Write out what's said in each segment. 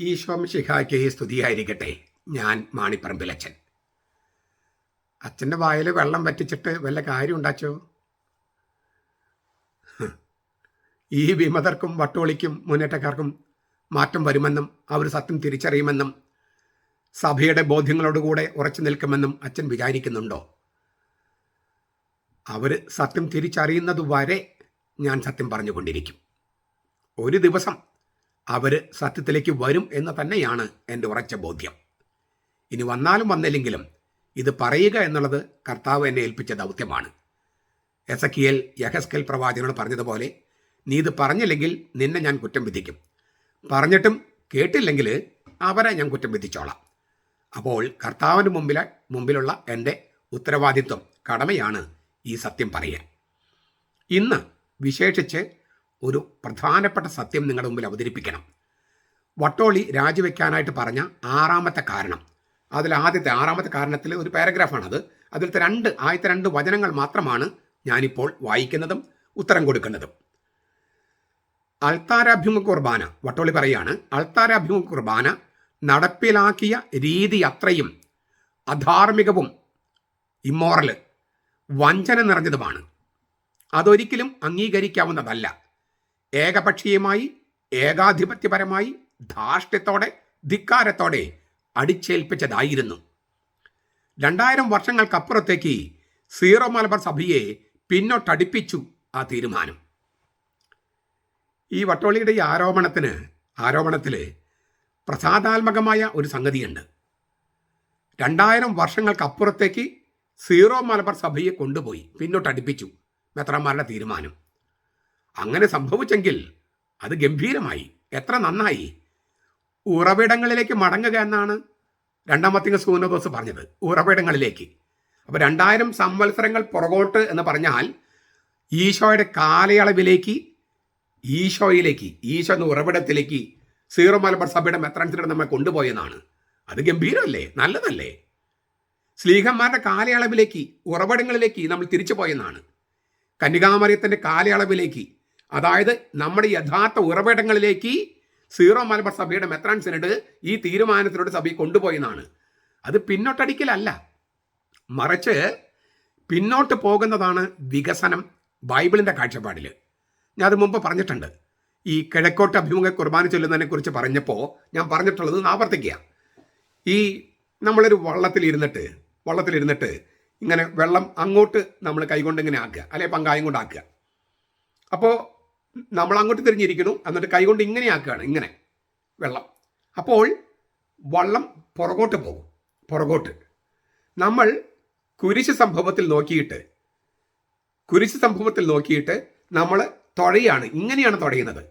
ഈശോമിശിഹായ്ക്ക് സ്തുതിയായിരിക്കട്ടെ. ഞാൻ മാണിപ്പറമ്പിലച്ഛൻ. അച്ഛൻ്റെ വായിൽ വെള്ളം വറ്റിച്ചിട്ട് വല്ല കാര്യം ഉണ്ടാച്ചോ? ഈ വിമതർക്കും വട്ടോളിക്കും മുന്നേറ്റക്കാർക്കും മാറ്റം വരുമെന്നും അവർ സത്യം തിരിച്ചറിയുമെന്നും സഭയുടെ ബോധ്യങ്ങളോടുകൂടെ ഉറച്ചു നിൽക്കുമെന്നും അച്ഛൻ വിചാരിക്കുന്നുണ്ടോ? അവർ സത്യം തിരിച്ചറിയുന്നതുവരെ ഞാൻ സത്യം പറഞ്ഞുകൊണ്ടിരിക്കും. ഒരു ദിവസം അവർ സത്യത്തിലേക്ക് വരും എന്ന് തന്നെയാണ് എൻ്റെ ഉറച്ച ബോധ്യം. ഇനി വന്നാലും വന്നില്ലെങ്കിലും ഇത് പറയുക എന്നുള്ളത് കർത്താവ് എന്നെ ഏൽപ്പിച്ച ദൗത്യമാണ്. എസക്കിയേൽ യഹസ്കേൽ പ്രവാചകനോട് പറഞ്ഞതുപോലെ, നീ ഇത് പറഞ്ഞില്ലെങ്കിൽ നിന്നെ ഞാൻ കുറ്റം വിധിക്കും, പറഞ്ഞിട്ടും കേട്ടില്ലെങ്കിൽ അവരെ ഞാൻ കുറ്റം വിധിച്ചോളാം. അപ്പോൾ കർത്താവിന് മുമ്പിലുള്ള എൻ്റെ ഉത്തരവാദിത്വം, കടമയാണ് ഈ സത്യം പറയാൻ. ഇന്ന് വിശേഷിച്ച് ഒരു പ്രധാനപ്പെട്ട സത്യം നിങ്ങളുടെ മുമ്പിൽ അവതരിപ്പിക്കണം. വട്ടോളി രാജിവെക്കാനായിട്ട് പറഞ്ഞ ആറാമത്തെ കാരണം, അതിൽ ആറാമത്തെ കാരണത്തിൽ ഒരു പാരഗ്രാഫാണത്. അതിലത്തെ ആദ്യത്തെ രണ്ട് വചനങ്ങൾ മാത്രമാണ് ഞാനിപ്പോൾ വായിക്കുന്നതും ഉത്തരം കൊടുക്കുന്നതും. അൾത്താരാഭിമുഖ കുർബാന, വട്ടോളി പറയാണ്, അൾത്താരാഭിമുഖ കുർബാന നടപ്പിലാക്കിയ രീതി അത്രയും അധാർമികവും ഇമ്മോറൽ, വഞ്ചന നിറഞ്ഞതുമാണ്. അതൊരിക്കലും അംഗീകരിക്കാവുന്നതല്ല. ഏകപക്ഷീയമായി, ഏകാധിപത്യപരമായി, ധാർഷ്ട്യത്തോടെ, ധിക്കാരത്തോടെ അടിച്ചേൽപ്പിച്ചതായിരുന്നു. 2000 വർഷങ്ങൾക്കപ്പുറത്തേക്ക് സീറോ മലബാർ സഭയെ പിന്നോട്ടടിപ്പിച്ചു ആ തീരുമാനം. ഈ വട്ടോളിയുടെ ഈ ആരോപണത്തിൽ പ്രസാദാത്മകമായ ഒരു സംഗതിയുണ്ട്. 2000 വർഷങ്ങൾക്കപ്പുറത്തേക്ക് സീറോ മലബാർ സഭയെ കൊണ്ടുപോയി പിന്നോട്ടടിപ്പിച്ചു മെത്രാന്മാരുടെ തീരുമാനം. അങ്ങനെ സംഭവിച്ചെങ്കിൽ അത് ഗംഭീരമായി, എത്ര നന്നായി. ഉറവിടങ്ങളിലേക്ക് മടങ്ങുക എന്നാണ് രണ്ടാമത്തെ സൂനോദോസ് പറഞ്ഞത്, ഉറവിടങ്ങളിലേക്ക്. അപ്പോൾ 2000 സംവത്സരങ്ങൾ പുറകോട്ട് എന്ന് പറഞ്ഞാൽ ഈശോയുടെ കാലയളവിലേക്ക്, ഈശോ എന്ന ഉറവിടത്തിലേക്ക് സീറോ മലബാർ സഭയുടെ മെത്രാൻസിനെ നമ്മെ കൊണ്ടുപോയെന്നാണ്. അത് ഗംഭീരമല്ലേ, നല്ലതല്ലേ? ശ്ലീഹന്മാരുടെ കാലയളവിലേക്ക്, ഉറവിടങ്ങളിലേക്ക് നമ്മൾ തിരിച്ചു പോയെന്നാണ്. കന്യകാമറിയത്തിൻ്റെ കാലയളവിലേക്ക്, അതായത് നമ്മുടെ യഥാർത്ഥ ഉറവിടങ്ങളിലേക്ക് സീറോ മലബാർ സഭയുടെ മെത്രാൻസിനോട് ഈ തീരുമാനത്തിനോട് സഭയെ കൊണ്ടുപോയെന്നാണ്. അത് പിന്നോട്ടടിക്കലല്ല, മറിച്ച് പിന്നോട്ട് പോകുന്നതാണ് വികസനം ബൈബിളിൻ്റെ കാഴ്ചപ്പാടിൽ. ഞാൻ അത് മുമ്പ് പറഞ്ഞിട്ടുണ്ട്. ഈ കിഴക്കോട്ട് അഭിമുഖ കുർബാന ചൊല്ലുന്നതിനെ കുറിച്ച് പറഞ്ഞപ്പോൾ ഞാൻ പറഞ്ഞിട്ടുള്ളത് ആവർത്തിക്കുക. ഈ നമ്മളൊരു വള്ളത്തിലിരുന്നിട്ട് ഇങ്ങനെ വെള്ളം അങ്ങോട്ട് നമ്മൾ കൈകൊണ്ട് ഇങ്ങനെ ആക്കുക, അല്ലെങ്കിൽ പങ്കായം കൊണ്ട് ആക്കുക. അപ്പോൾ നമ്മൾ അങ്ങോട്ട് തിരിഞ്ഞിരിക്കുന്നു, എന്നിട്ട് കൈകൊണ്ട് ഇങ്ങനെ ആക്കുകയാണ്, ഇങ്ങനെ വെള്ളം. അപ്പോൾ വള്ളം പുറകോട്ട് പോകും. നമ്മൾ കുരിശ് സംഭവത്തിൽ നോക്കിയിട്ട് നമ്മൾ തുഴയാണ്, ഇങ്ങനെയാണ് തുഴയുന്നത്.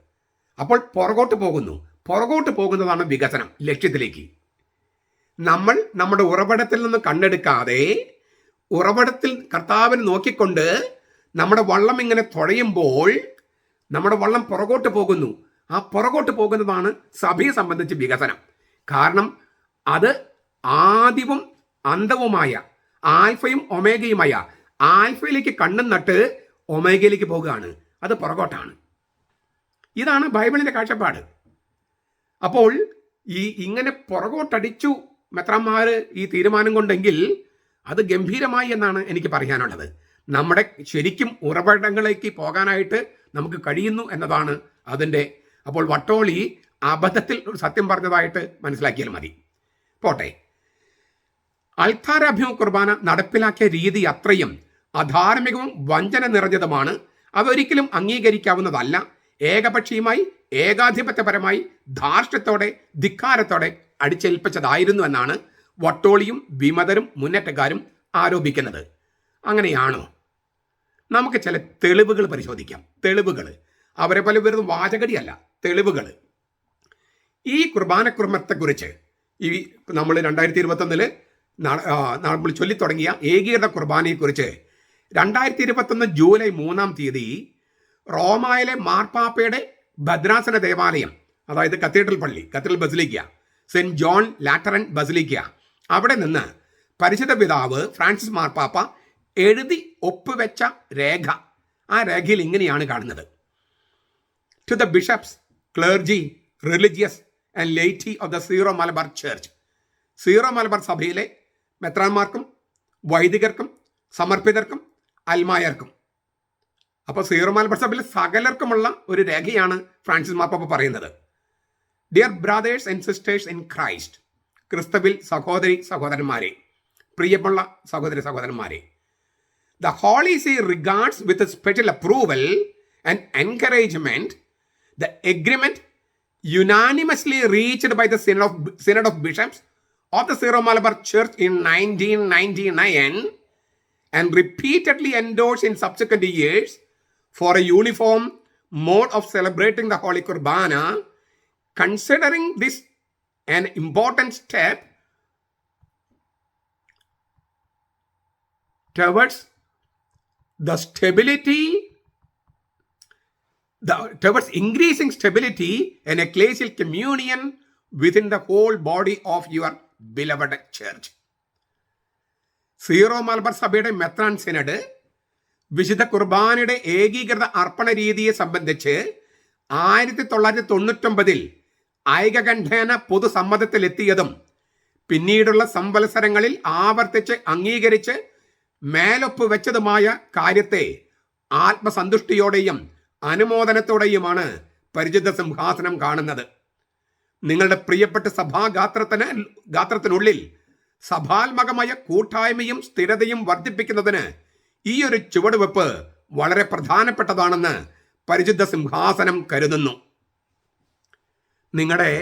അപ്പോൾ പുറകോട്ട് പോകുന്നതാണ് വികസനം, ലക്ഷ്യത്തിലേക്ക്. നമ്മൾ നമ്മുടെ ഉറവിടത്തിൽ നിന്ന് കണ്ണെടുക്കാതെ ഉറവിടത്തിൽ കർത്താവിനെ നോക്കിക്കൊണ്ട് നമ്മുടെ വള്ളം ഇങ്ങനെ തുഴയുമ്പോൾ നമ്മുടെ വള്ളം പുറകോട്ട് പോകുന്നു. ആ പുറകോട്ട് പോകുന്നതാണ് സഭയെ സംബന്ധിച്ച് വികസനം. കാരണം അത് ആദിവും അന്തവുമായ, ആൽഫയും ഒമേഗയുമായ, ആൽഫയിലേക്ക് കണ്ണും നട്ട് ഒമേഗയിലേക്ക് പോകുകയാണ്. അത് പുറകോട്ടാണ്. ഇതാണ് ബൈബിളിൻ്റെ കാഴ്ചപ്പാട്. അപ്പോൾ ഇങ്ങനെ പുറകോട്ടടിച്ചു മെത്രാന്മാർ ഈ തീരുമാനം കൊണ്ടെങ്കിൽ അത് ഗംഭീരമായി എന്നാണ് എനിക്ക് പറയാനുള്ളത്. നമ്മുടെ ശരിക്കും ഉറവിടങ്ങളിലേക്ക് പോകാനായിട്ട് നമുക്ക് കഴിയുന്നു എന്നതാണ് അതിൻ്റെ. അപ്പോൾ വട്ടോളി അബദ്ധത്തിൽ ഒരു സത്യം പറഞ്ഞതായിട്ട് മനസ്സിലാക്കിയാൽ മതി. പോട്ടെ. അൾത്താരാഭിമുഖ കുർബാന നടപ്പിലാക്കിയ രീതി അത്രയും അധാർമികവും വഞ്ചന നിറഞ്ഞതുമാണ്. അതൊരിക്കലും അംഗീകരിക്കാവുന്നതല്ല. ഏകപക്ഷീയമായി, ഏകാധിപത്യപരമായി, ധാർഷ്ട്യത്തോടെ, ധിക്കാരത്തോടെ അടിച്ചേൽപ്പിച്ചതായിരുന്നു എന്നാണ് വട്ടോളിയും വിമതരും മുന്നേറ്റക്കാരും ആരോപിക്കുന്നത്. അങ്ങനെയാണോ? നമുക്ക് ചില തെളിവുകൾ പരിശോധിക്കാം. അവരെ പോലെ വെറും വാചകടിയല്ല, തെളിവുകൾ. ഈ കുർബാനക്രമത്തെക്കുറിച്ച് നമ്മൾ 2021 നമ്മൾ ചൊല്ലിത്തുടങ്ങിയ ഏകീകൃത കുർബാനയെക്കുറിച്ച് 2021 ജൂലൈ 3 റോമായിലെ മാർപ്പാപ്പയുടെ ഭദ്രാസന ദേവാലയം, അതായത് cathedral basilica, saint John Lateran basilica, അവിടെ നിന്ന് പരിശുദ്ധ പിതാവ് ഫ്രാൻസിസ് മാർപ്പാപ്പ എഴുതി ഒപ്പുവെച്ച രേഖ, ആ രേഖയിൽ ഇങ്ങനെയാണ് കാണുന്നത്: to the bishops, clergy, religious and laity of the Syro Malabar church. Syro Malabar സഭയിലെ മെത്രാന്മാർക്കും വൈദികർക്കും സമർപ്പിതർക്കും അൽമായർക്കും. അപ്പോൾ സീറോ മലബാർ സഭയിലെ സകലർക്കുമുള്ള ഒരു രേഖയാണ് ഫ്രാൻസിസ് മാർപ്പാപ്പ പറയുന്നത്. Dear brothers and sisters in Christ, ക്രിസ്തുവിൽ സഹോദരി സഹോദരന്മാരെ, പ്രിയമുള്ള സഹോദരി സഹോദരന്മാരെ, the Holy See regards with a special approval and encouragement the agreement unanimously reached by the Synod of Bishops of the Syro Malabar Church in 1999 and repeatedly endorsed in subsequent years for a uniform mode of celebrating the Holy Qurbana. Considering this an important step towards towards increasing stability and ecclesial communion within the whole body of your beloved church. Zero Malabar സഭയുടെ മെത്രാൻ synod വിശുദ്ധ കുർബാനയുടെ ഏകീകൃത അർപ്പണ രീതിയെ സംബന്ധിച്ച് 1999 ഐകകണ്ഠേന പൊതുസമ്മതത്തിലെത്തിയതും പിന്നീടുള്ള സംവത്സരങ്ങളിൽ ആവർത്തിച്ച് അംഗീകരിച്ച് മേലൊപ്പ് വെച്ചതുമായ കാര്യത്തെ ആത്മസന്തുഷ്ടിയോടെയും അനുമോദനത്തോടെയുമാണ് പരിശുദ്ധ സിംഹാസനം കാണുന്നത്. നിങ്ങളുടെ പ്രിയപ്പെട്ട ഗാത്രത്തിനുള്ളിൽ സഭാത്മകമായ കൂട്ടായ്മയും സ്ഥിരതയും വർദ്ധിപ്പിക്കുന്നതിന് ഈ ഒരു ചുവടുവെപ്പ് വളരെ പ്രധാനപ്പെട്ടതാണെന്ന് പരിശുദ്ധ സിംഹാസനം കരുതുന്നു. നിങ്ങളുടെ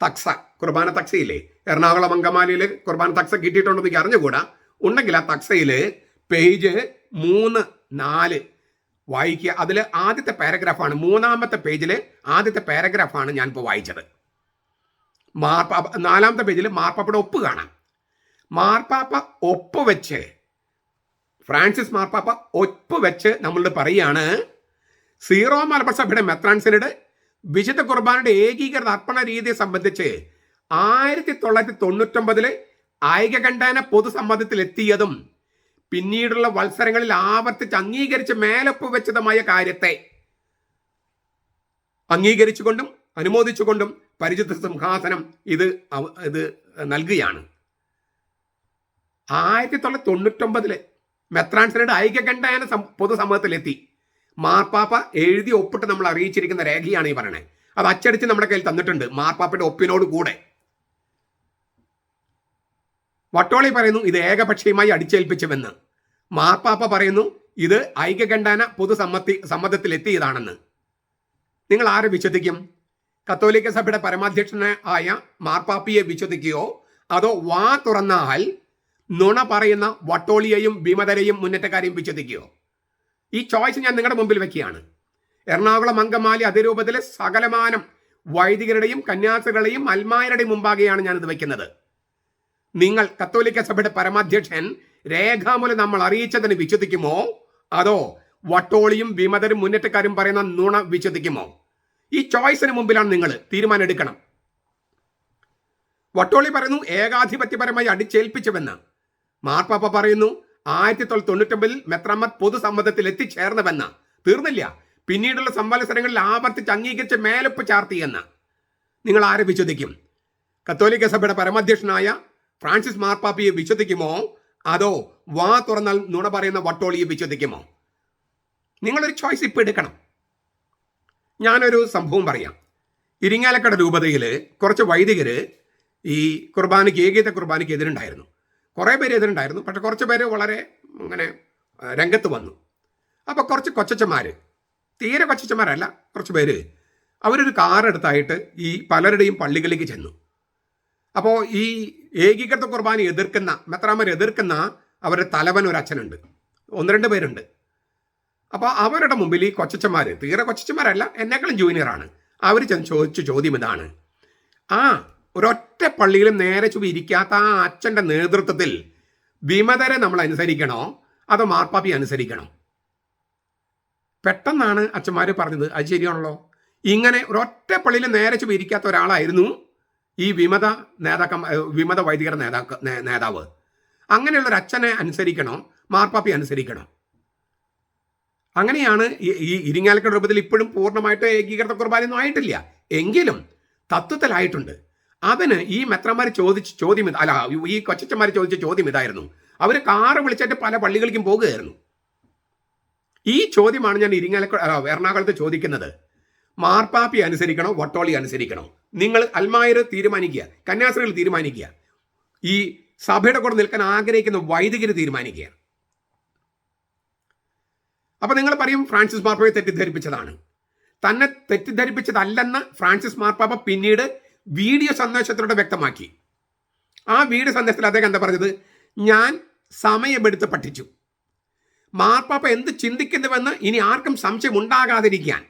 തക്സ, കുർബാന തക്സയില്ലേ, എറണാകുളം അങ്കമാലിയിൽ കുർബാന തക്സ കിട്ടിയിട്ടുണ്ടെന്ന് എനിക്ക് അറിഞ്ഞുകൂടാ. ഉണ്ടെങ്കിൽ ആ തക്സയിൽ പേജ് 3-4 വായിക്കുക. അതിൽ ആദ്യത്തെ പാരഗ്രാഫാണ്, 3-ാമത്തെ പേജിൽ ആദ്യത്തെ പാരഗ്രാഫാണ് ഞാനിപ്പോൾ വായിച്ചത്. 4-ാമത്തെ പേജിൽ മാർപ്പാപ്പയുടെ ഒപ്പ് കാണാം. മാർപ്പാപ്പ ഒപ്പ് വെച്ച്, ഫ്രാൻസിസ് മാർപ്പാപ്പ ഒപ്പ് വെച്ച് നമ്മളോട് പറയുകയാണ്, സീറോ മലബാർ സഭയുടെ മെത്രാൻ സിനഡ് വിശുദ്ധ കുർബാനയുടെ ഏകീകൃത അർപ്പണ രീതിയെ സംബന്ധിച്ച് 1999 ഐകകണ്ഠേന പൊതുസമ്മതത്തിലെത്തിയതും പിന്നീടുള്ള വത്സരങ്ങളിൽ ആവർത്തിച്ച് അംഗീകരിച്ച് മേലൊപ്പ് വെച്ചതുമായ കാര്യത്തെ അംഗീകരിച്ചുകൊണ്ടും അനുമോദിച്ചുകൊണ്ടും പരിശുദ്ധ സിംഹാസനം ഇത് നൽകുകയാണ്. 1999 മെത്രാൻ സിനഡ് ഐകകണ്ഠേന പൊതുസമ്മതത്തിലെത്തി. മാർപ്പാപ്പ എഴുതി ഒപ്പിട്ട് നമ്മൾ അറിയിച്ചിരിക്കുന്ന രേഖയാണ് ഈ പറയണേ. അത് അച്ചടിച്ച് നമ്മുടെ കയ്യിൽ തന്നിട്ടുണ്ട് മാർപ്പാപ്പയുടെ ഒപ്പിനോട് കൂടെ. വട്ടോളി പറയുന്നു ഇത് ഏകപക്ഷീയമായി അടിച്ചേൽപ്പിച്ചുവെന്ന്. മാർപ്പാപ്പ പറയുന്നു ഇത് ഐകകണ്ഠേന സമ്മതത്തിലെത്തിയതാണെന്ന്. നിങ്ങൾ ആരെ വിശ്വസിക്കും? കത്തോലിക്ക സഭയുടെ പരമാധ്യക്ഷനായ മാർപ്പാപ്പയെ വിശ്വസിക്കുകയോ അതോ വാ തുറന്നാൽ നുണ പറയുന്ന വട്ടോളിയെയും വിമതരെയും മുന്നേറ്റക്കാരെയും വിശ്വസിക്കുകയോ? ഈ ചോയ്സ് ഞാൻ നിങ്ങളുടെ മുമ്പിൽ വെക്കുകയാണ്. എറണാകുളം അങ്കമാലി അതിരൂപതയിലെ സകലമാനം വൈദികരുടെയും കന്യാസ്ത്രീകളുടെയും അൽമായരുടെയും മുമ്പാകെയാണ് ഞാനിത് വെക്കുന്നത്. നിങ്ങൾ കത്തോലിക്ക സഭയുടെ പരമാധ്യക്ഷൻ രേഖാമൂലം നമ്മൾ അറിയിച്ചതിന് വിശ്വസിക്കുമോ അതോ വട്ടോളിയും വിമതരും മുന്നേറ്റക്കാരും പറയുന്ന നുണ വിശ്വസിക്കുമോ? ഈ ചോയ്സിന് മുമ്പിലാണ് നിങ്ങൾ തീരുമാനം എടുക്കണം. വട്ടോളി പറയുന്നു ഏകാധിപത്യപരമായി അടിച്ചേൽപ്പിച്ചുവെന്ന്. മാർപ്പാപ്പ പറയുന്നു 1999 മെത്രാന്മാർ പൊതുസമ്മതത്തിൽ എത്തിച്ചേർന്നുവെന്ന്. തീർന്നില്ല, പിന്നീടുള്ള സംവത്സരങ്ങളിൽ ആവർത്തിച്ച് അംഗീകരിച്ച് മേലൊപ്പ് ചാർത്തിയെന്ന്. നിങ്ങൾ ആരെ വിശ്വസിക്കും? കത്തോലിക്ക സഭയുടെ പരമാധ്യക്ഷനായ ഫ്രാൻസിസ് മാർപ്പാപ്പയെ വിശ്വസിക്കുമോ അതോ വാ തുറന്നാൽ നുണ പറയുന്ന വട്ടോളിയെ വിശ്വസിക്കുമോ? നിങ്ങളൊരു ചോയ്സ് ഇപ്പോൾ എടുക്കണം. ഞാനൊരു സംഭവം പറയാം. ഇരിങ്ങാലക്കുട രൂപതയിൽ കുറച്ച് വൈദികർ ഈ കുർബാനയ്ക്ക്, ഏകീകൃത കുർബാനയ്ക്ക് എതിരുണ്ടായിരുന്നു. കുറേ പേര് എതിരുണ്ടായിരുന്നു, പക്ഷെ കുറച്ച് പേര് വളരെ അങ്ങനെ രംഗത്ത് വന്നു. അപ്പോൾ കുറച്ച് കൊച്ചച്ചന്മാർ, തീരെ കൊച്ചച്ചന്മാരല്ല, കുറച്ച് പേര് അവരൊരു കാറെടുത്തായിട്ട് ഈ പലരുടെയും പള്ളികളിലേക്ക് ചെന്നു. അപ്പോൾ ഈ ഏകീകൃത കുർബാന എതിർക്കുന്ന മെത്രാന്മാർ എതിർക്കുന്ന അവരുടെ തലവൻ ഒരു അച്ഛനുണ്ട്, 1-2 പേരുണ്ട്. അപ്പോൾ അവരുടെ മുമ്പിൽ ഈ കൊച്ചച്ചന്മാർ, തീരെ കൊച്ചച്ചന്മാരല്ല, എന്നെക്കാളും ജൂനിയറാണ്, അവർ ചെന്ന് ചോദിച്ച ചോദ്യം ഇതാണ്: ഒരൊറ്റ പള്ളിയിലും നേരെ ചുവ ഇരിക്കാത്ത ആ അച്ഛൻ്റെ നേതൃത്വത്തിൽ വിമതരെ നമ്മൾ അനുസരിക്കണോ അതോ മാർപ്പാപ്പയെ അനുസരിക്കണോ? പെട്ടെന്നാണ് അച്ഛന്മാർ പറഞ്ഞത്, അത് ശരിയാണല്ലോ, ഇങ്ങനെ ഒരൊറ്റ പള്ളിയിൽ നേരെ ചുവ ഇരിക്കാത്ത ഒരാളായിരുന്നു ഈ വിമത വൈദികരുടെ നേതാവ്. അങ്ങനെയുള്ളൊരു അച്ഛനെ അനുസരിക്കണോ മാർപ്പാപ്പയെ അനുസരിക്കണോ? അങ്ങനെയാണ് ഈ ഇരിങ്ങാലക്കുട രൂപത്തിൽ ഇപ്പോഴും പൂർണ്ണമായിട്ട് ഏകീകൃത കുർബാനയൊന്നും ആയിട്ടില്ല. എങ്കിലും തത്വത്തിലായിട്ടുണ്ട്. അതിന് ഈ മെത്രന്മാർ ചോദിച്ച ചോദ്യം അല്ല, ഈ കൊച്ചന്മാർ ചോദിച്ച ചോദ്യം ഇതായിരുന്നു. അവർ കാറ് വിളിച്ചിട്ട് പല പള്ളികളിലേക്കും പോകുകയായിരുന്നു. ഈ ചോദ്യമാണ് ഞാൻ എറണാകുളത്ത് ചോദിക്കുന്നത്. മാർപ്പാപ്പി അനുസരിക്കണോ വട്ടോളി അനുസരിക്കണോ? നിങ്ങൾ അൽമായർ തീരുമാനിക്കുക, കന്യാസ്ത്രീകൾ തീരുമാനിക്കുക, ഈ സഭയുടെ കൂടെ നിൽക്കാൻ ആഗ്രഹിക്കുന്ന വൈദികർ തീരുമാനിക്കുക. അപ്പൊ നിങ്ങൾ പറയും ഫ്രാൻസിസ് മാർപ്പാപ്പയെ തെറ്റിദ്ധരിപ്പിച്ചതാണ്. തന്നെ തെറ്റിദ്ധരിപ്പിച്ചതല്ലെന്ന് ഫ്രാൻസിസ് മാർപ്പാപ്പ പിന്നീട് വീഡിയോ സന്ദേശത്തിലൂടെ വ്യക്തമാക്കി. ആ വീഡിയോ സന്ദേശത്തിൽ അദ്ദേഹം എന്താ പറഞ്ഞത്? ഞാൻ സമയമെടുത്ത് പഠിച്ചു. മാർപ്പാപ്പ എന്ത് ചിന്തിക്കുന്നുവെന്ന് ഇനി ആർക്കും സംശയം ഉണ്ടാകാതിരിക്കാൻ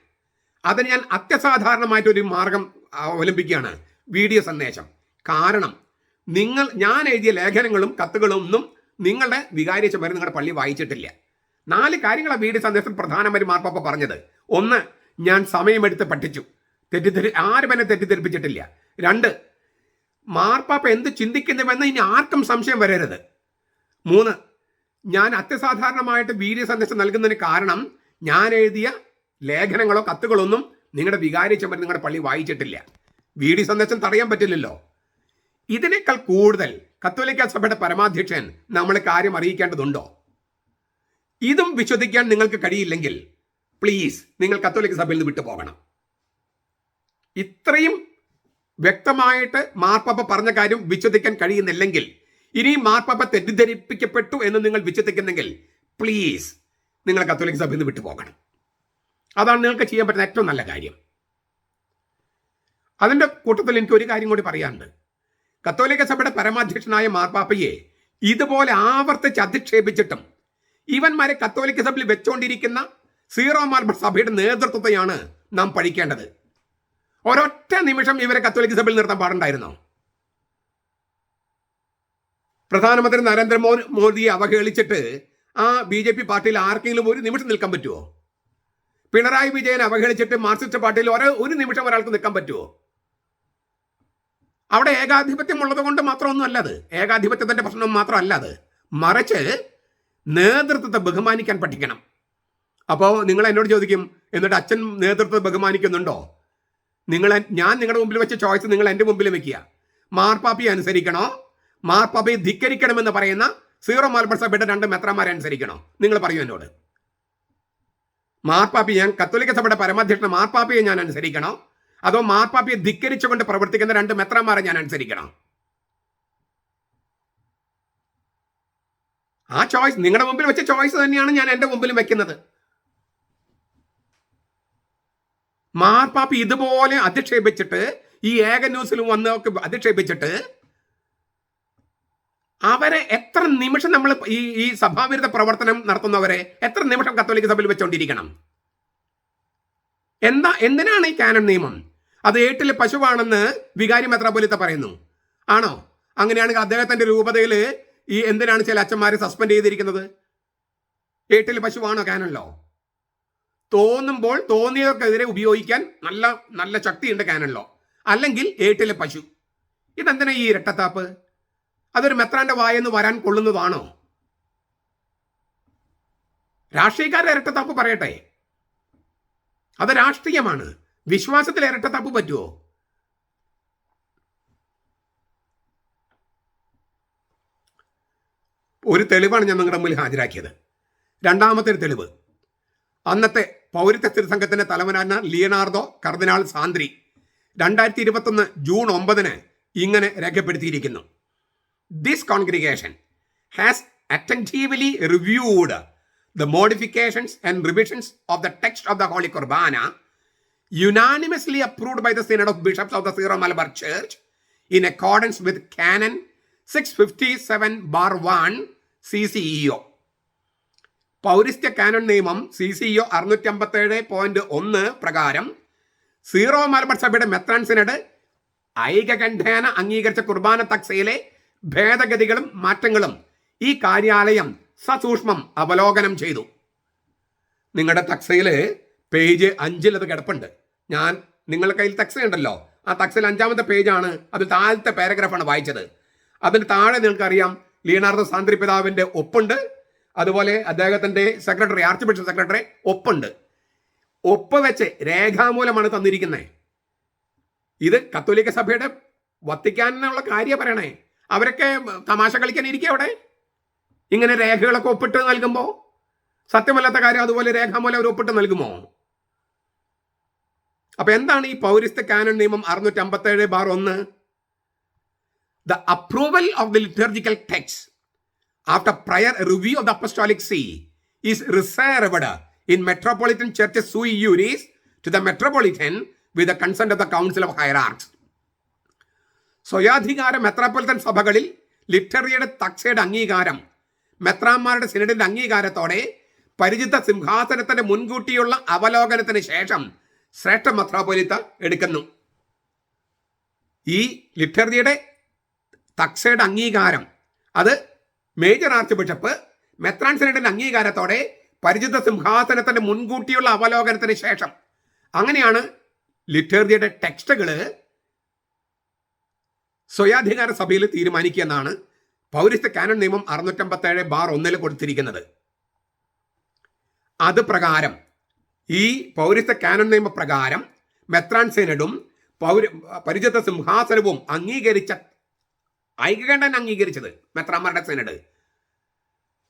അതിന് ഞാൻ അത്യസാധാരണമായിട്ടൊരു മാർഗം അവലംബിക്കുകയാണ്, വീഡിയോ സന്ദേശം. കാരണം ഞാൻ എഴുതിയ ലേഖനങ്ങളും കത്തുകളും ഒന്നും നിങ്ങളുടെ വികാരിച്ചവർ നിങ്ങളുടെ പള്ളി വായിച്ചിട്ടില്ല. 4 കാര്യങ്ങളാണ് വീഡിയോ സന്ദേശത്തിൽ പ്രധാനമായും മാർപ്പാപ്പ പറഞ്ഞത്. 1, ഞാൻ സമയമെടുത്ത് പഠിച്ചു, ആരും എന്നെ തെറ്റിദ്ധരിപ്പിച്ചിട്ടില്ല. 2, മാർപ്പാപ്പ എന്ത് ചിന്തിക്കുന്നുവെന്ന് ഇനി ആർക്കും സംശയം വരരുത്. 3, ഞാൻ അത്യസാധാരണമായിട്ട് വീഡിയോ സന്ദേശം നൽകുന്നതിന് കാരണം ഞാൻ എഴുതിയ ലേഖനങ്ങളോ കത്തുകളൊന്നും നിങ്ങളുടെ വികാരിച്ചവർ നിങ്ങളുടെ പള്ളി വായിച്ചിട്ടില്ല. വീഡിയോ സന്ദേശം തടയാൻ പറ്റില്ലല്ലോ. ഇതിനേക്കാൾ കൂടുതൽ കത്തോലിക്ക സഭയുടെ പരമാധ്യക്ഷൻ നമ്മളെ കാര്യം അറിയിക്കേണ്ടതുണ്ടോ? ഇതും വിശ്വസിക്കാൻ നിങ്ങൾക്ക് കഴിയില്ലെങ്കിൽ പ്ലീസ് നിങ്ങൾ കത്തോലിക്ക സഭയിൽ നിന്ന് വിട്ടുപോകണം. ഇത്രയും വ്യക്തമായിട്ട് മാർപ്പാപ്പ പറഞ്ഞ കാര്യം വിശ്വസിക്കാൻ കഴിയുന്നില്ലെങ്കിൽ, ഇനിയും മാർപ്പാപ്പ തെറ്റിദ്ധരിപ്പിക്കപ്പെട്ടു എന്ന് നിങ്ങൾ വിശ്വസിക്കുന്നെങ്കിൽ പ്ലീസ് നിങ്ങൾ കത്തോലിക്ക സഭയിൽ നിന്ന് വിട്ടുപോകണം. അതാണ് നിങ്ങൾക്ക് ചെയ്യാൻ പറ്റുന്ന ഏറ്റവും നല്ല കാര്യം. അതിൻ്റെ കൂട്ടത്തിൽ എനിക്ക് ഒരു കാര്യം കൂടി പറയാനുണ്ട്. കത്തോലിക്ക സഭയുടെ പരമാധ്യക്ഷനായ മാർപ്പാപ്പയെ ഇതുപോലെ ആവർത്തിച്ച് അധിക്ഷേപിച്ചിട്ടും ഇവന്മാരെ കത്തോലിക്ക സഭയിൽ വെച്ചുകൊണ്ടിരിക്കുന്ന സീറോ മലബാർ സഭയുടെ നേതൃത്വത്തെയാണ് നാം പഠിക്കേണ്ടത്. ഒരൊറ്റ നിമിഷം ഇവരെ കത്തോലിക്ക സഭയിൽ നിർത്താൻ പാടുണ്ടായിരുന്നോ? പ്രധാനമന്ത്രി നരേന്ദ്രമോദിയെ അവഹേളിച്ചിട്ട് ആ BJP പാർട്ടിയിൽ ആർക്കെങ്കിലും ഒരു നിമിഷം നിൽക്കാൻ പറ്റുമോ? പിണറായി വിജയനെ അവഹേളിച്ചിട്ട് മാർക്സിസ്റ്റ് പാർട്ടിയിൽ ഒരു നിമിഷം ഒരാൾക്ക് നിൽക്കാൻ പറ്റുമോ? അവിടെ ഏകാധിപത്യം ഉള്ളത് കൊണ്ട് മാത്രമൊന്നും അല്ലത്, ഏകാധിപത്യത്തിന്റെ പ്രശ്നം മാത്രമല്ല അത്, മറിച്ച് നേതൃത്വത്തെ ബഹുമാനിക്കാൻ പഠിക്കണം. അപ്പോൾ നിങ്ങൾ എന്നോട് ചോദിക്കും, എന്നിട്ട് അച്ഛൻ നേതൃത്വത്തെ ബഹുമാനിക്കുന്നുണ്ടോ? ഞാൻ നിങ്ങളുടെ മുമ്പിൽ വെച്ച ചോയ്സ് നിങ്ങൾ എൻ്റെ മുമ്പിൽ വെക്കുക. മാർപ്പാപ്പയെ അനുസരിക്കണോ, മാർപ്പാപ്പയെ ധിക്കരിക്കണമെന്ന് പറയുന്ന സീറോ മലബാർ സഭയുടെ 2 മെത്രാന്മാരെ അനുസരിക്കണോ? നിങ്ങൾ പറയൂ എന്നോട്. മാർപ്പാപ്പയെ, ഞാൻ കത്തോലിക്ക സഭയുടെ പരമാധ്യക്ഷ മാർപ്പാപ്പയെ ഞാൻ അനുസരിക്കണോ, അതോ മാർപ്പാപ്പയെ ധിക്കരിച്ചുകൊണ്ട് പ്രവർത്തിക്കുന്ന 2 മെത്രാന്മാരെ ഞാൻ അനുസരിക്കണം? ആ ചോയ്സ് നിങ്ങളുടെ മുമ്പിൽ വെച്ച ചോയ്സ് തന്നെയാണ് ഞാൻ എൻ്റെ മുമ്പിൽ വെക്കുന്നത്. മാർപ്പാപ്പ ഇതുപോലെ അധിക്ഷേപിച്ചിട്ട്, ഈ ഏക ന്യൂസിലും വന്നൊക്കെ അധിക്ഷേപിച്ചിട്ട് അവരെ എത്ര നിമിഷം നമ്മൾ ഈ സഭാവിരുദ്ധ പ്രവർത്തനം നടത്തുന്നവരെ എത്ര നിമിഷം കത്തോലിക്ക സഭയിൽ വെച്ചുകൊണ്ടിരിക്കണം? എന്തിനാണ് ഈ കാനൺ നിയമം? അത് ഏട്ടിലെ പശുവാണെന്ന് വികാരി മെത്രാപ്പൊലീത്ത പറയുന്നു. ആണോ? അങ്ങനെയാണെങ്കിൽ അദ്ദേഹത്തിന്റെ രൂപതയിൽ എന്തിനാണ് ചില അച്ഛന്മാരെ സസ്പെൻഡ് ചെയ്തിരിക്കുന്നത്? ഏട്ടിലെ പശുവാണോ കാനൺ ലോ? തോന്നുമ്പോൾ തോന്നിയവർക്കെതിരെ ഉപയോഗിക്കാൻ നല്ല നല്ല ശക്തിയുണ്ട് കാനൺ ലോ. അല്ലെങ്കിൽ ഏട്ടിലെ പശു. ഇതെന്തിനാ ഈ ഇരട്ടത്താപ്പ്? അതൊരു മെത്രാന്റെ വായെന്ന് വരാൻ കൊള്ളുന്നതാണോ? രാഷ്ട്രീയക്കാരുടെ ഇരട്ടത്താപ്പ് പറയട്ടെ, അത് രാഷ്ട്രീയമാണ്. വിശ്വാസത്തിൽ ഇരട്ടത്താപ്പ് പറ്റുമോ? ഒരു തെളിവാണ് ഞാൻ നിങ്ങളുടെ മുന്നിൽ ഹാജരാക്കിയത്. രണ്ടാമത്തെ ഒരു തെളിവ്, അന്നത്തെ പൗരത്വ സ്ഥിരസംഘത്തിന്റെ തലവനായിരുന്ന ലിയനാർഡോ കർദിനാൾ സാന്ദ്രി 2021 ജൂൺ 9 ഇങ്ങനെ രേഖപ്പെടുത്തിയിരിക്കുന്നു. This congregation has attentively reviewed the modifications and revisions of the text of the Holy Qurbana unanimously approved by the Synod of Bishops of the Syro Malabar Church in accordance with Canon 657/1 CCEO. പൗരസ്ത്യ Canon നിയമം CCEO 657.1 പ്രകാരം zero Malabar സഭയുടെ മെത്രാൻ synod ഐകകണ്ഠേന അംഗീകരിച്ച കുർബാന തക്സയിലെ ഭേദഗതികളും മാറ്റങ്ങളും ഈ കാര്യാലയം സസൂക്ഷ്മം അവലോകനം ചെയ്തു. നിങ്ങളുടെ തക്സയില് പേജ് 5 അത് കിടപ്പുണ്ട്. നിങ്ങളുടെ കയ്യിൽ തക്സയുണ്ടല്ലോ, ആ തക്സയിൽ 5ാമത്തെ പേജാണ്, അതിൽ താഴത്തെ പാരഗ്രാഫാണ് വായിച്ചത്. അതിന് താഴെ നിങ്ങൾക്കറിയാം ലിയനാർഡോ സാന്ദ്രി പിതാവിന്റെ ഒപ്പുണ്ട്, അതുപോലെ അദ്ദേഹത്തിന്റെ സെക്രട്ടറി, ആർച്ച് ബിഷപ്പ് സെക്രട്ടറി ഒപ്പുണ്ട്. ഒപ്പ് വെച്ച് രേഖാമൂലമാണ് തന്നിരിക്കുന്നത്. ഇത് കത്തോലിക്ക സഭയുടെ വത്തിക്കാനുള്ള കാര്യം പറയണേ. അവരൊക്കെ തമാശ കളിക്കാൻ ഇരിക്കുക അവിടെ. ഇങ്ങനെ രേഖകളൊക്കെ ഒപ്പിട്ട് നൽകുമ്പോൾ സത്യമല്ലാത്ത കാര്യം അതുപോലെ രേഖാമൂലം അവർ ഒപ്പിട്ട് നൽകുമോ? അപ്പൊ എന്താണ് ഈ പൗരസ്ത്യ കാനൺ നിയമം 657/1? The approval of the liturgical text after prior review of the apostolic see is reserved in metropolitan churches sui juris to the metropolitan with the consent of the council of hierarchs. സ്വയാധികാര മെത്രാപ്പൊലിത്തൻ സഭകളിൽ ലിറ്ററിയുടെ തക്സയുടെ അംഗീകാരം മെത്രാന്മാരുടെ സിനഡിന്റെ അംഗീകാരത്തോടെ പരിചിത സിംഹാസനത്തിന്റെ മുൻകൂട്ടിയുള്ള അവലോകനത്തിന് ശേഷം ശ്രേഷ്ഠ മെത്രാപ്പൊലിത്ത എടുക്കുന്നു. ഈ ലിറ്ററിയുടെ തക്സയുടെ അംഗീകാരം അത് major arch bishop മെത്രാൻ സിനഡിന്റെ അംഗീകാരത്തോടെ പരിചിത സിംഹാസനത്തിന്റെ മുൻകൂട്ടിയുള്ള അവലോകനത്തിന് ശേഷം, അങ്ങനെയാണ് ലിറ്റർജിയുടെ ടെക്സ്റ്റുകൾ സ്വയാധികാര സഭയിൽ തീരുമാനിക്കുക എന്നാണ് പൗരസ്ത്യ കാനൺ നിയമം 657/1 കൊടുത്തിരിക്കുന്നത്. അത് പ്രകാരം ഈ പൗരസ്ത്യ കാനൺ നിയമപ്രകാരം മെത്രാൻ സിനഡും പരിചിത സിംഹാസനവും അംഗീകരിച്ച ഐക്യകണ്ഠേന അംഗീകരിച്ചത് മെത്രാന്മാരുടെ സിനഡ്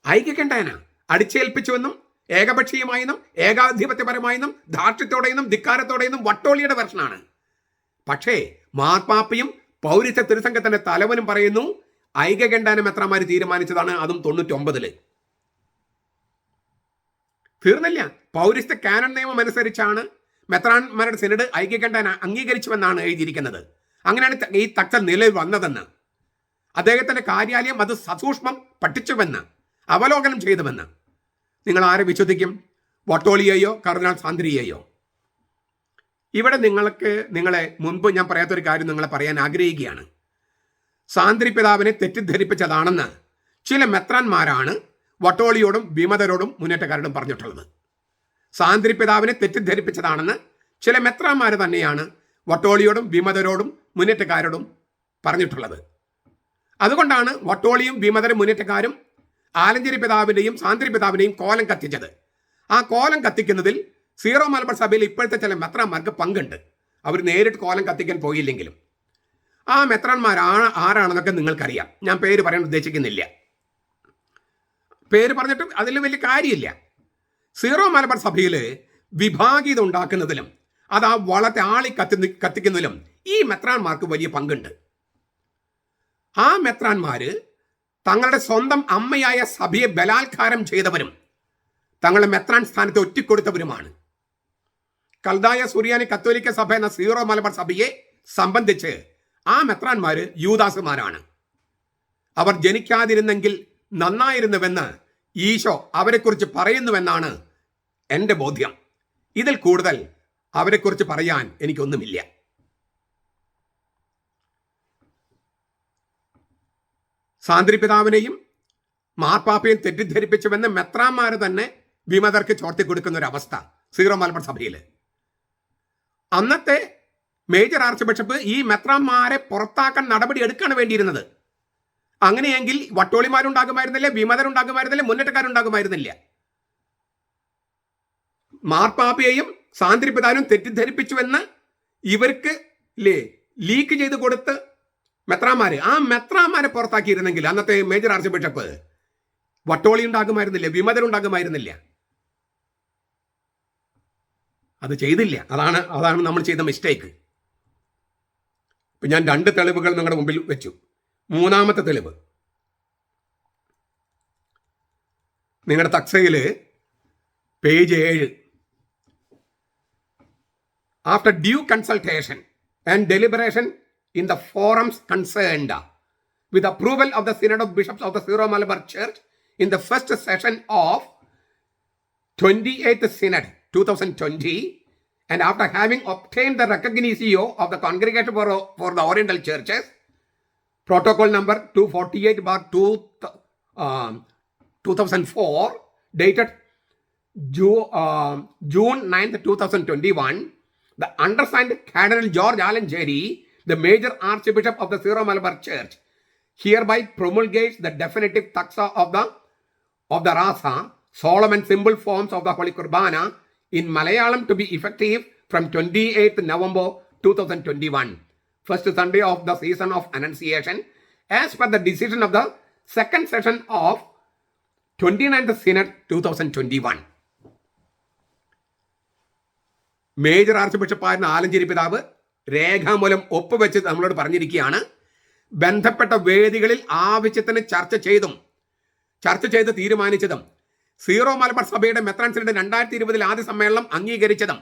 ഐക്യകണ്ഠേന അടിച്ചേൽപ്പിച്ചുവെന്നും ഏകപക്ഷീയമായെന്നും ഏകാധിപത്യപരമായെന്നും ധാർഷ്ട്യത്തോടെയെന്നും ധിക്കാരത്തോടെയെന്നും വട്ടോളിയുടെ വെർഷനാണ്. പക്ഷേ മാർപ്പാപ്പയും പൗരസ്ത്യ തിരുസംഘത്തിന്റെ തലവനും പറയുന്നു ഐക്യകണ്ഠേന മെത്രാന്മാർ തീരുമാനിച്ചതാണ്, അതും 99. തീർന്നില്ല. പൗരസ്ത്യ കാനൺ നിയമം അനുസരിച്ചാണ് മെത്രാന്മാരുടെ സിനഡ് ഐക്യകണ്ഠേന അംഗീകരിച്ചുവെന്നാണ് എഴുതിയിരിക്കുന്നത്. അങ്ങനെയാണ് ഈ തക്സൽ നിലവിൽ വന്നതെന്ന്. അദ്ദേഹത്തിന്റെ കാര്യാലയം അത് സസൂക്ഷ്മം പഠിച്ചുവെന്ന്, അവലോകനം ചെയ്തുവെന്ന്. നിങ്ങൾ ആരെ വിശ്വസിക്കും? വട്ടോളിയെയോ കർദിനാൾ സാന്ദ്രിയെയോ? ഇവിടെ നിങ്ങളെ മുൻപ് ഞാൻ പറയാത്തൊരു കാര്യം നിങ്ങളെ പറയാൻ ആഗ്രഹിക്കുകയാണ്. സാന്ദ്രി പിതാവിനെ തെറ്റിദ്ധരിപ്പിച്ചതാണെന്ന് ചില മെത്രാന്മാരാണ് വട്ടോളിയോടും വിമതരോടും മുന്നേറ്റക്കാരോടും പറഞ്ഞിട്ടുള്ളത്. സാന്ദ്രി പിതാവിനെ തെറ്റിദ്ധരിപ്പിച്ചതാണെന്ന് ചില മെത്രാന്മാർ തന്നെയാണ് വട്ടോളിയോടും വിമതരോടും മുന്നേറ്റക്കാരോടും പറഞ്ഞിട്ടുള്ളത്. അതുകൊണ്ടാണ് വട്ടോളിയും വിമതരും മുന്നേറ്റക്കാരും ആലഞ്ചേരി പിതാവിൻ്റെയും സാന്ദ്രി പിതാവിൻ്റെയും കോലം കത്തിച്ചത്. ആ കോലം കത്തിക്കുന്നതിൽ സീറോ മലബാർ സഭയിൽ ഇപ്പോഴത്തെ ചില മെത്രാന്മാർക്ക് പങ്കുണ്ട്. അവർ നേരിട്ട് കോലം കത്തിക്കാൻ പോയില്ലെങ്കിലും. ആ മെത്രാന്മാർ ആരാണെന്നൊക്കെ നിങ്ങൾക്കറിയാം. ഞാൻ പേര് പറയാൻ ഉദ്ദേശിക്കുന്നില്ല. പേര് പറഞ്ഞിട്ട് അതിൽ വലിയ കാര്യമില്ല. സീറോ മലബാർ സഭയിൽ വിഭാഗീയത ഉണ്ടാക്കുന്നതിലും അത് ആ വളത്തെ കത്തിക്കുന്നതിലും ഈ മെത്രാന്മാർക്ക് വലിയ പങ്കുണ്ട്. ആ മെത്രാന്മാര് തങ്ങളുടെ സ്വന്തം അമ്മയായ സഭയെ ബലാത്കാരം ചെയ്തവരും തങ്ങളുടെ മെത്രാൻ സ്ഥാനത്ത് ഒറ്റിക്കൊടുത്തവരുമാണ്. കൽദായ സുറിയാനി കത്തോലിക്ക സഭ എന്ന സീറോ മലബാർ സഭയെ സംബന്ധിച്ച് ആ മെത്രാന്മാര് യൂദാസുമാരാണ്. അവർ ജനിക്കാതിരുന്നെങ്കിൽ നന്നായിരുന്നുവെന്ന് ഈശോ അവരെക്കുറിച്ച് പറയുന്നുവെന്നാണ് എൻ്റെ ബോധ്യം. ഇതിൽ കൂടുതൽ അവരെക്കുറിച്ച് പറയാൻ എനിക്കൊന്നുമില്ല. സാന്ദ്രി പിതാവിനെയും മാർപ്പാപ്പയും തെറ്റിദ്ധരിപ്പിച്ചുവെന്ന് മെത്രാന്മാർ തന്നെ വിമതർക്ക് ചോർത്തിക്കൊടുക്കുന്ന ഒരു അവസ്ഥ സീറോ മലബാർ സഭയിൽ. അന്നത്തെ മേജർ ആർച്ച് ബിഷപ്പ് ഈ മെത്രാന്മാരെ പുറത്താക്കാൻ നടപടി എടുക്കാണ് വേണ്ടിയിരുന്നത്. അങ്ങനെയെങ്കിൽ വട്ടോളിമാരുണ്ടാകുമായിരുന്നില്ല, വിമതരുണ്ടാകുമായിരുന്നില്ല, മുന്നേറ്റക്കാരുണ്ടാകുമായിരുന്നില്ല. മാർപ്പാപ്പയെയും സാന്ദ്രി പിതാവിനും തെറ്റിദ്ധരിപ്പിച്ചുവെന്ന് ഇവർക്ക് ലീക്ക് ചെയ്ത് കൊടുത്ത് മെത്രാന്മാര് ആ മെത്രാന്മാരെ പുറത്താക്കിയിരുന്നെങ്കിൽ അന്നത്തെ മേജർ ആർച്ച് ബിഷപ്പ് വട്ടോളി ഉണ്ടാകുമായിരുന്നില്ല, വിമതരുണ്ടാകുമായിരുന്നില്ല. അത് ചെയ്തില്ല. അതാണ് നമ്മൾ ചെയ്ത മിസ്റ്റേക്ക്. ഇപ്പം ഞാൻ 2 തെളിവുകൾ നിങ്ങളുടെ മുമ്പിൽ വെച്ചു. മൂന്നാമത്തെ തെളിവ് നിങ്ങളുടെ തക്സയിൽ page 7. After due consultation and deliberation in the forums concerned, with approval of the Synod of Bishops of the Syro Malabar Church in the first session of 28th Synod 2020, and after having obtained the recognitio of the Congregation for the Oriental Churches, protocol number 248/2004, dated June 9th, 2021, the undersigned Cardinal George Alan Jerry, the major Archbishop of the Syro Malabar Church, hereby promulgates the definitive taxa of the Rasa, solemn and symbol forms of the Holy Qurbana in Malayalam to be effective from 28th November 2021. first Sunday of the season of Annunciation, as per the decision of the second session of 29th Synod 2021. Major arch ബിഷപ്പായിരുന്ന ആലഞ്ചേരി പിതാവ് രേഖാമൂലം ഒപ്പുവെച്ച് നമ്മളോട് പറഞ്ഞിരിക്കുകയാണ്, ബന്ധപ്പെട്ട വേദികളിൽ ആവശ്യത്തിന് ചർച്ച ചെയ്ത് തീരുമാനിച്ചതും സീറോ മലബാർ സഭയുടെ മെത്രാൻ സിനഡ് 2020 ആദ്യ സമ്മേളനം അംഗീകരിച്ചതും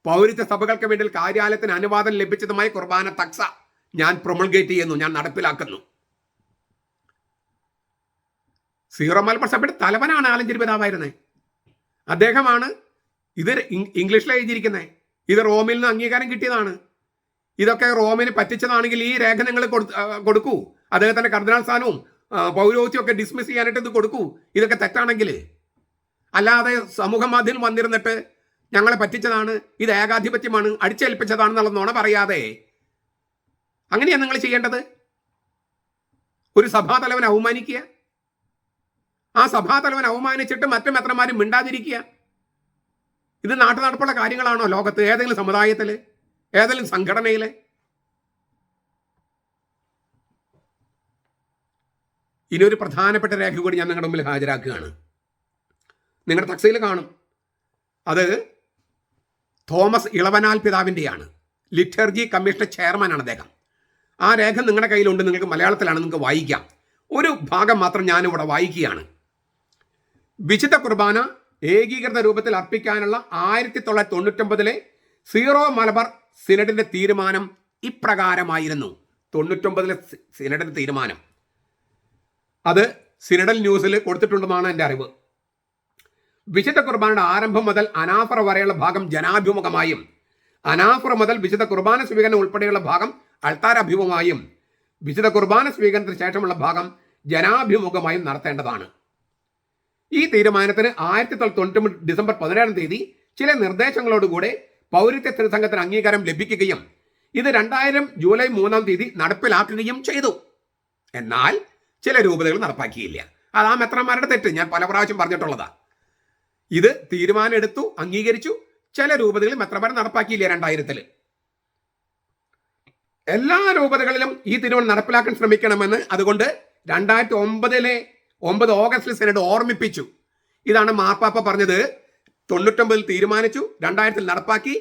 പൗരത്വ സഭകൾക്ക് വേണ്ടി കാര്യാലയത്തിന് അനുവാദം ലഭിച്ചതുമായ കുർബാന തക്സ ഞാൻ പ്രൊമൾഗേറ്റ് ചെയ്യുന്നു, ഞാൻ നടപ്പിലാക്കുന്നു. സീറോ മലബാർ സഭയുടെ തലവനാണ് ആലഞ്ചേരി പിതാവായിരുന്നത്. അദ്ദേഹമാണ് ഇത് ഇംഗ്ലീഷിൽ എഴുതിയിരിക്കുന്നത്. ഇത് റോമിൽ നിന്ന് അംഗീകാരം കിട്ടിയതാണ്. ഇതൊക്കെ റോമിന് പറ്റിച്ചതാണെങ്കിൽ ഈ രേഖ നിങ്ങൾ കൊടുക്കൂ. അദ്ദേഹത്തിന്റെ കർദിനാൾ സ്ഥാനവും പൗരോഹിത്യം ഒക്കെ ഡിസ്മിസ് ചെയ്യാനായിട്ട് ഇത് കൊടുക്കൂ. ഇതൊക്കെ തെറ്റാണെങ്കിൽ, അല്ലാതെ സമൂഹ മാധ്യമം വന്നിരുന്നിട്ട് ഞങ്ങളെ പറ്റിച്ചതാണ്, ഇത് ഏകാധിപത്യമാണ്, അടിച്ചേൽപ്പിച്ചതാണെന്നുള്ള നുണ പറയാതെ അങ്ങനെയാണ് നിങ്ങൾ ചെയ്യേണ്ടത്. ഒരു സഭാതലവനെ അവമാനിക്കുക, ആ സഭാതലവൻ അവമാനിച്ചിട്ട് മറ്റു മെത്രന്മാരും മിണ്ടാതിരിക്കുക. ഇത് നാട്ടുനടപ്പുള്ള കാര്യങ്ങളാണോ ലോകത്ത്? ഏതെങ്കിലും സമുദായത്തിൽ, ഏതെങ്കിലും സംഘടനയിൽ? ഇനി ഒരു പ്രധാനപ്പെട്ട രേഖ കൂടി ഞാൻ നിങ്ങളുടെ മുമ്പിൽ ഹാജരാക്കുകയാണ്. നിങ്ങളുടെ തക്സയിൽ കാണും. അത് തോമസ് ഇളവനാൽ പിതാവിൻ്റെയാണ്. ലിറ്റർജി കമ്മീഷൻ ചെയർമാനാണ് അദ്ദേഹം. ആ രേഖ നിങ്ങളുടെ കയ്യിലുണ്ട്, നിങ്ങൾക്ക് മലയാളത്തിലാണ്, നിങ്ങൾക്ക് വായിക്കാം. ഒരു ഭാഗം മാത്രം ഞാനിവിടെ വായിക്കുകയാണ്. വിശുദ്ധ കുർബാന ഏകീകൃത രൂപത്തിൽ അർപ്പിക്കാനുള്ള 1999 സീറോ മലബാർ സിനഡിന്റെ തീരുമാനം ഇപ്രകാരമായിരുന്നു. 99 സിനഡിന്റെ തീരുമാനം അത് സിനഡൽ ന്യൂസിൽ കൊടുത്തിട്ടുണ്ടെന്നാണ് എൻ്റെ അറിവ്. വിശുദ്ധ കുർബാനയുടെ ആരംഭം മുതൽ അനാഫറ വരെയുള്ള ഭാഗം ജനാഭിമുഖമായും, അനാഫറ മുതൽ വിശുദ്ധ കുർബാന സ്വീകരണം ഉൾപ്പെടെയുള്ള ഭാഗം അൾത്താരഭിമുഖമായും, വിശുദ്ധ കുർബാന സ്വീകരണത്തിന് ശേഷമുള്ള ഭാഗം ജനാഭിമുഖമായും നടത്തേണ്ടതാണ്. ഈ തീരുമാനത്തിന് 1999 ഡിസംബർ 17 ചില നിർദ്ദേശങ്ങളോടുകൂടെ പൗരത്വ തിരുസംഘത്തിന് അംഗീകാരം ലഭിക്കുകയും ഇത് 2000 ജൂലൈ 3 നടപ്പിലാക്കുകയും ചെയ്തു. എന്നാൽ ചില രൂപതകൾ നടപ്പാക്കിയില്ല. അത് ആ മെത്രാന്മാരുടെ തെറ്റ്. ഞാൻ പല പ്രാവശ്യം പറഞ്ഞിട്ടുള്ളതാ. ഇത് തീരുമാനം എടുത്തു, അംഗീകരിച്ചു. ചില രൂപതകളിൽ മെത്രാന്മാർ നടപ്പാക്കിയില്ല. 2000 എല്ലാ രൂപതകളിലും ഈ തീരുമാനം നടപ്പിലാക്കാൻ ശ്രമിക്കണമെന്ന് അതുകൊണ്ട് 2009 ഓഗസ്റ്റിൽ സിനഡ് ഓർമ്മിപ്പിച്ചു. ഇതാണ് മാർപ്പാപ്പ പറഞ്ഞത്. 99 തീരുമാനിച്ചു, 2000 നടപ്പാക്കി.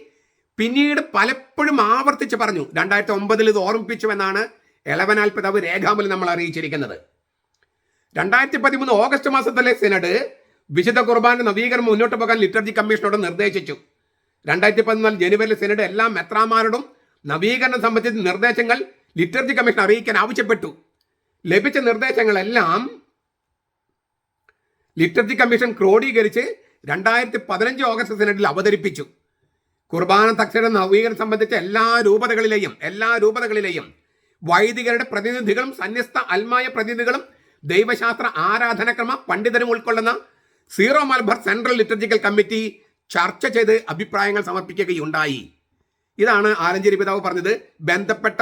പിന്നീട് പലപ്പോഴും ആവർത്തിച്ച് പറഞ്ഞു 2009 ഇത് ഓർമ്മിപ്പിച്ചു എന്നാണ് ഇളവനാൽ പിതാവ് രേഖാമൂലം നമ്മൾ അറിയിച്ചിരിക്കുന്നത്. 2013 ഓഗസ്റ്റ് മാസത്തിലെ സിനഡ് വിശുദ്ധ കുർബാന നവീകരണം മുന്നോട്ട് പോകാൻ ലിറ്റർജി കമ്മീഷനോട് നിർദ്ദേശിച്ചു. 2014 ജനുവരിയിൽ സിനഡ് എല്ലാ മെത്രാന്മാരോടും നവീകരണം സംബന്ധിച്ച നിർദ്ദേശങ്ങൾ ലിറ്റർജി കമ്മീഷൻ അറിയിക്കാൻ ആവശ്യപ്പെട്ടു. ലഭിച്ച നിർദ്ദേശങ്ങളെല്ലാം ലിറ്റർജി കമ്മീഷൻ ക്രോഡീകരിച്ച് 2015 ഓഗസ്റ്റ് സിനഡിൽ അവതരിപ്പിച്ചു. കുർബാന തക്സയുടെ നവീകരണം സംബന്ധിച്ച എല്ലാ രൂപതകളിലെയും വൈദികരുടെ പ്രതിനിധികളും സന്യസ്ത അൽമായ പ്രതിനിധികളും ദൈവശാസ്ത്ര ആരാധനക്രമ പണ്ഡിതരും ഉൾക്കൊള്ളുന്ന zero Malabar central liturgical committee ചർച്ച ചെയ്ത് അഭിപ്രായങ്ങൾ സമർപ്പിക്കുകയുണ്ടായി. ഇതാണ് ആലഞ്ചേരി പിതാവ് പറഞ്ഞത്. ബന്ധപ്പെട്ട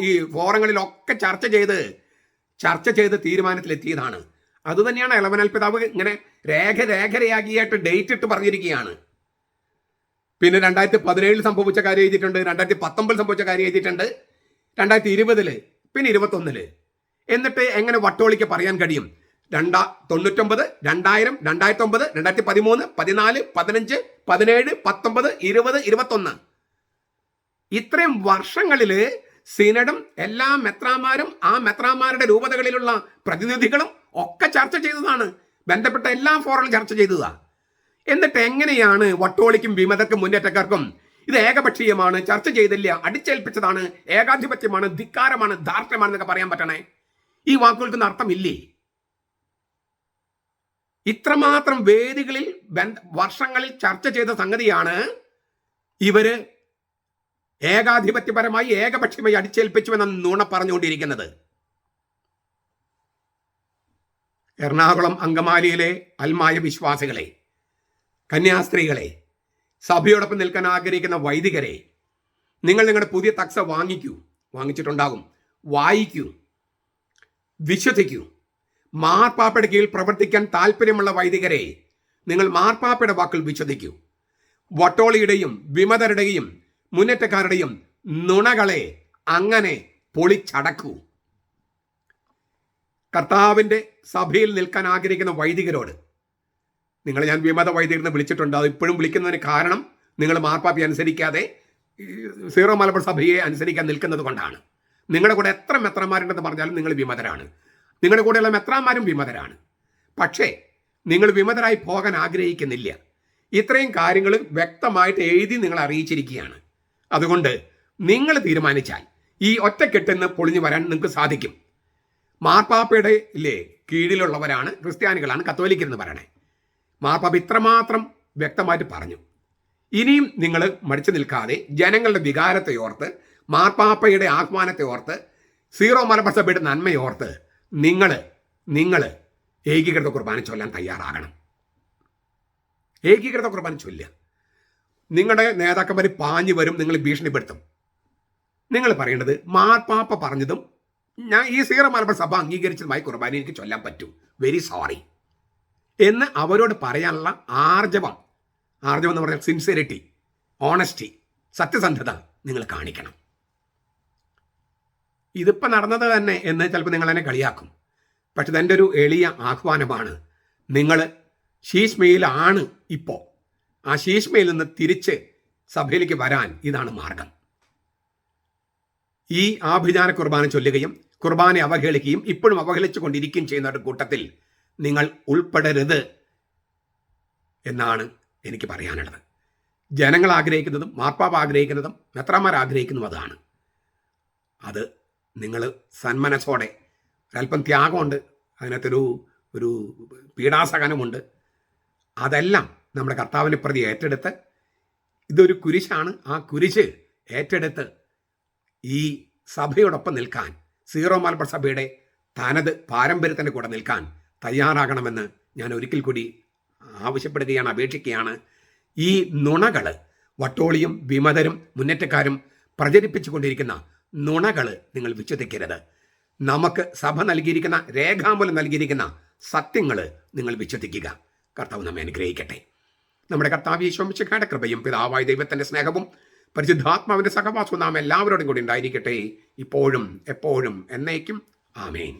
ഈ ഫോറങ്ങളിലൊക്കെ ചർച്ച ചെയ്ത് തീരുമാനത്തിലെത്തിയതാണ്. അതുതന്നെയാണ് ഇളവനാൽ പിതാവ് ഇങ്ങനെ രേഖയാക്കിയായിട്ട് ഡേറ്റ് ഇട്ട് പറഞ്ഞിരിക്കുകയാണ്. പിന്നെ 2017 സംഭവിച്ച കാര്യം എഴുതിയിട്ടുണ്ട്, 2019 സംഭവിച്ച കാര്യം എഴുതിയിട്ടുണ്ട്, 2020 പിന്നെ 2021. എന്നിട്ട് എങ്ങനെ വട്ടോളിക്ക് പറയാൻ കഴിയും? 99, 2000, 2009, 2013, 14, 15, 17, 19, 20, 21 ഇത്രയും വർഷങ്ങളിൽ സിനഡും എല്ലാ മെത്രാന്മാരും ആ മെത്രാന്മാരുടെ രൂപതകളിലുള്ള പ്രതിനിധികളും ഒക്കെ ചർച്ച ചെയ്തതാണ്. ബന്ധപ്പെട്ട എല്ലാ ഫോറങ്ങളും ചർച്ച ചെയ്തതാണ്. എന്നിട്ട് എങ്ങനെയാണ് വട്ടോളിക്കും വിമതർക്കും മുന്നേറ്റക്കാർക്കും ഇത് ഏകപക്ഷീയമാണ്, ചർച്ച ചെയ്തില്ല, അടിച്ചേൽപ്പിച്ചതാണ്, ഏകാധിപത്യമാണ്, ധിക്കാരമാണ്, ധാർഷ്ട്യമാണെന്നൊക്കെ പറയാൻ പറ്റണേ? ഈ വാക്കുകൾക്കൊന്നും അർത്ഥമില്ലേ? ഇത്രമാത്രം വേദികളിൽ വർഷങ്ങളിൽ ചർച്ച ചെയ്ത സംഗതിയാണ് ഇവര് ഏകാധിപത്യപരമായി ഏകപക്ഷീയമായി അടിച്ചേൽപ്പിച്ചുവെന്ന നുണ പറഞ്ഞുകൊണ്ടിരിക്കുന്നത്. എറണാകുളം അങ്കമാലിയിലെ അൽമായ വിശ്വാസികളെ, കന്യാസ്ത്രീകളെ, സഭയോടൊപ്പം നിൽക്കാൻ ആഗ്രഹിക്കുന്ന വൈദികരെ, നിങ്ങൾ നിങ്ങളുടെ പുതിയ തക്സ വാങ്ങിച്ചിട്ടുണ്ടാകും, വായിക്കൂ, വിശ്വസിക്കൂ. മാർപ്പാപ്പയുടെ കീഴിൽ പ്രവർത്തിക്കാൻ താല്പര്യമുള്ള വൈദികരെ, നിങ്ങൾ മാർപ്പാപ്പയുടെ വാക്കുകൾ വിശ്വസിക്കൂ. വട്ടോളിയുടെയും വിമതരുടെയും മുന്നേറ്റക്കാരുടെയും നുണകളെ അങ്ങനെ പൊളിച്ചടക്കൂ. കർത്താവിൻ്റെ സഭയിൽ നിൽക്കാൻ ആഗ്രഹിക്കുന്ന വൈദികരോട്, നിങ്ങൾ ഞാൻ വിമത വൈദികരെന്ന് വിളിച്ചിട്ടുണ്ട്. അത് ഇപ്പോഴും വിളിക്കുന്നതിന് കാരണം നിങ്ങൾ മാർപ്പാപ്പയെ അനുസരിക്കാതെ സീറോ മലബാർ സഭയെ അനുസരിക്കാൻ നിൽക്കുന്നത് കൊണ്ടാണ്. നിങ്ങളുടെ കൂടെ എത്ര മെത്രാന്മാരുണ്ടെന്ന് പറഞ്ഞാലും നിങ്ങൾ വിമതരാണ്. നിങ്ങളുടെ കൂടെയുള്ള മെത്രാന്മാരും വിമതരാണ്. പക്ഷേ നിങ്ങൾ വിമതരായി പോകാൻ ആഗ്രഹിക്കുന്നില്ല. ഇത്രയും കാര്യങ്ങൾ വ്യക്തമായിട്ട് എഴുതി നിങ്ങൾ അറിയിച്ചിരിക്കുകയാണ്. അതുകൊണ്ട് നിങ്ങൾ തീരുമാനിച്ചാൽ ഈ ഒറ്റക്കെട്ടിൽ നിന്ന് പൊളിഞ്ഞു വരാൻ നിങ്ങൾക്ക് സാധിക്കും. മാർപ്പാപ്പയുടെ കീഴിലുള്ളവരാണ്, ക്രിസ്ത്യാനികളാണ് കത്തോലിക്കരെന്ന് പറയണേ. മാർപ്പാപ്പ ഇത്രമാത്രം വ്യക്തമായിട്ട് പറഞ്ഞു. ഇനിയും നിങ്ങൾ മടിച്ചു നിൽക്കാതെ ജനങ്ങളുടെ വികാരത്തെ ഓർത്ത്, മാർപ്പാപ്പയുടെ ആഹ്വാനത്തെ ഓർത്ത്, സീറോ മലബാർ സഭയുടെ നന്മയോർത്ത് നിങ്ങൾ ഏകീകൃത കുർബാന ചൊല്ലാൻ തയ്യാറാകണം. ഏകീകൃത കുർബാന ചൊല്ലുക. നിങ്ങളുടെ നേതാക്കന്മാർ പാഞ്ഞു വരും, നിങ്ങൾ ഭീഷണിപ്പെടുത്തും. നിങ്ങൾ പറയേണ്ടത് മാർപ്പാപ്പ പറഞ്ഞതും ഞാൻ ഈ സീറോ മലബാർ സഭ അംഗീകരിച്ചതുമായി കുർബാന എനിക്ക് ചൊല്ലാൻ പറ്റും, വെരി സോറി എന്ന് അവരോട് പറയാനുള്ള ആർജവം എന്ന് പറഞ്ഞാൽ സിൻസിയറിറ്റി, ഓണസ്റ്റി, സത്യസന്ധത നിങ്ങൾ കാണിക്കണം. ഇതിപ്പോൾ നടന്നത് തന്നെ എന്ന് ചിലപ്പോൾ നിങ്ങൾ എന്നെ കളിയാക്കും. പക്ഷെ ഇതെൻ്റെ ഒരു എളിയ ആഹ്വാനമാണ്. നിങ്ങൾ ശീഷ്മയിലാണ് ഇപ്പോൾ. ആ ശീഷ്മയിൽ നിന്ന് തിരിച്ച് സഭയിലേക്ക് വരാൻ ഇതാണ് മാർഗം. ഈ ആഭിചാര കുർബാന ചൊല്ലുകയും കുർബാന അവഹേളിക്കുകയും ഇപ്പോഴും അവഹേളിച്ചു കൊണ്ടിരിക്കുകയും ചെയ്യുന്നവരുടെ കൂട്ടത്തിൽ നിങ്ങൾ ഉൾപ്പെടരുത് എന്നാണ് എനിക്ക് പറയാനുള്ളത്. ജനങ്ങൾ ആഗ്രഹിക്കുന്നതും മാർപ്പാപ്പ ആഗ്രഹിക്കുന്നതും മെത്രാന്മാർ ആഗ്രഹിക്കുന്നതും അതാണ്. അത് നിങ്ങൾ സന്മനസ്സോടെ, ഒരല്പം ത്യാഗമുണ്ട്, അതിനകത്തൊരു ഒരു പീഡാസഹനമുണ്ട്, അതെല്ലാം നമ്മുടെ കർത്താവിനെ പ്രതി ഏറ്റെടുത്ത്, ഇതൊരു കുരിശാണ്, ആ കുരിശ് ഏറ്റെടുത്ത് ഈ സഭയോടൊപ്പം നിൽക്കാൻ, സീറോ മലബാർ സഭയുടെ തനത് പാരമ്പര്യത്തിൻ്റെ കൂടെ നിൽക്കാൻ തയ്യാറാകണമെന്ന് ഞാൻ ഒരിക്കൽ കൂടി ആവശ്യപ്പെടുകയാണ്, അപേക്ഷിക്കുകയാണ്. ഈ നുണകൾ വട്ടോളിയും വിമതരും മുന്നേറ്റക്കാരും പ്രചരിപ്പിച്ചു കൊണ്ടിരിക്കുന്ന നുണകൾ നിങ്ങൾ വിശ്വസിക്കരുത്. നമുക്ക് സഭ നൽകിയിരിക്കുന്ന, രേഖാമൂലം നൽകിയിരിക്കുന്ന സത്യങ്ങൾ നിങ്ങൾ വിശ്വസിക്കുക. കർത്താവ് നമ്മെ അനുഗ്രഹിക്കട്ടെ. നമ്മുടെ കർത്താവ് യേശു മിശിഹായുടെ കൃപയും പിതാവായ ദൈവത്തിൻ്റെ സ്നേഹവും പരിശുദ്ധാത്മാവിൻ്റെ സഹവാസവും നാം എല്ലാവരോടും കൂടി ഉണ്ടായിരിക്കട്ടെ, ഇപ്പോഴും എപ്പോഴും എന്നേക്കും. ആമേൻ.